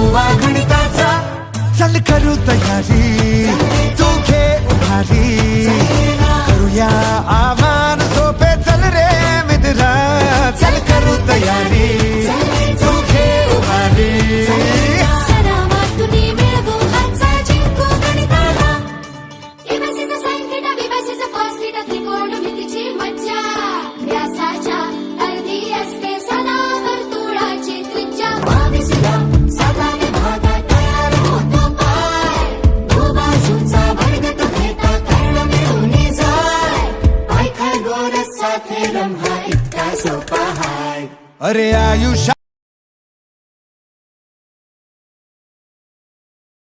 दुवा गणिताचा. चल करू तयारी, तू घे उभारी, करूया आव्हान सोपे. चल रे मित्रा, चल करू तयारी, तू घे उभारी. सरावातून मिळवू आजचा जिंकू गणिताला. एबीसीचं साइन थिटा, बीबीसीचं कॉस थिटा, त्रिकोणमितीची मज्जा. व्यासाच्या अर्धी असते सदा वर्तुळाची त्रिज्या. ओबीसीला साधाने भागात तयार होतो पाय. बाजूचा वर्ग तो घेता कर्ण मिळून जाय. पाय खळगोरस साथे रंभा इतका सोपा हाय. अरे आयुष्य